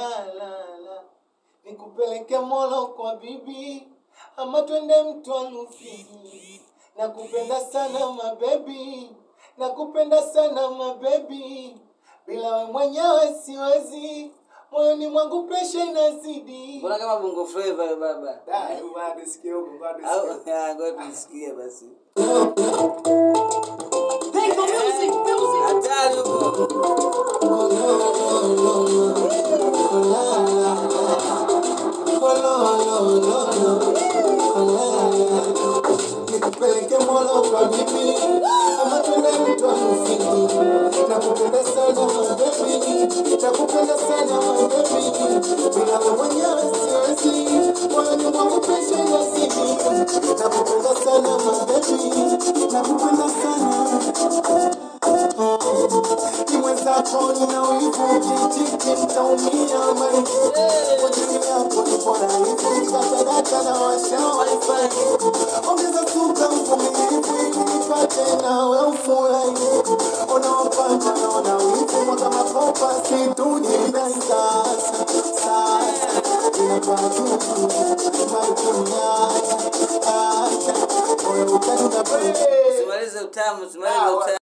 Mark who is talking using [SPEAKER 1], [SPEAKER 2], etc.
[SPEAKER 1] la. Nikupeleke Molo kwa bibi, ama twende Mtwara Fiji. Nakupenda sana mabebi, nakupenda sana mabebi. Bila wewe mwenyewe siwezi, moyoni mwangu pressure inazidi.
[SPEAKER 2] Mbona kama Bongo Flava baba?
[SPEAKER 1] Bado sikio bado
[SPEAKER 2] sikio. Ngoja tusikie basi.
[SPEAKER 1] Hey, go music.
[SPEAKER 2] Hatari huko.
[SPEAKER 1] Nikupeleke Molo kwa bibi, ama twende Mtwara Fiji. Nakupenda sana mabebi, nakupenda sana mabebi. Bila wewe mwenyewe siwezi, moyoni mwangu pressure inazidi. Nakupenda sana mabebi, nakupenda sana. Nimwezako nina wivu, kijiti nitaumia mali. Kwa jini yako nipo na hivu, katadata na washauri. Ongeza suka mvumilivu, nipate nawe ufurahi. Unaopanda naona wivu, mwaka makopa situji na sasa. Inapatuku, maikunyata, acha. Oye utani na
[SPEAKER 2] Simalize utamu.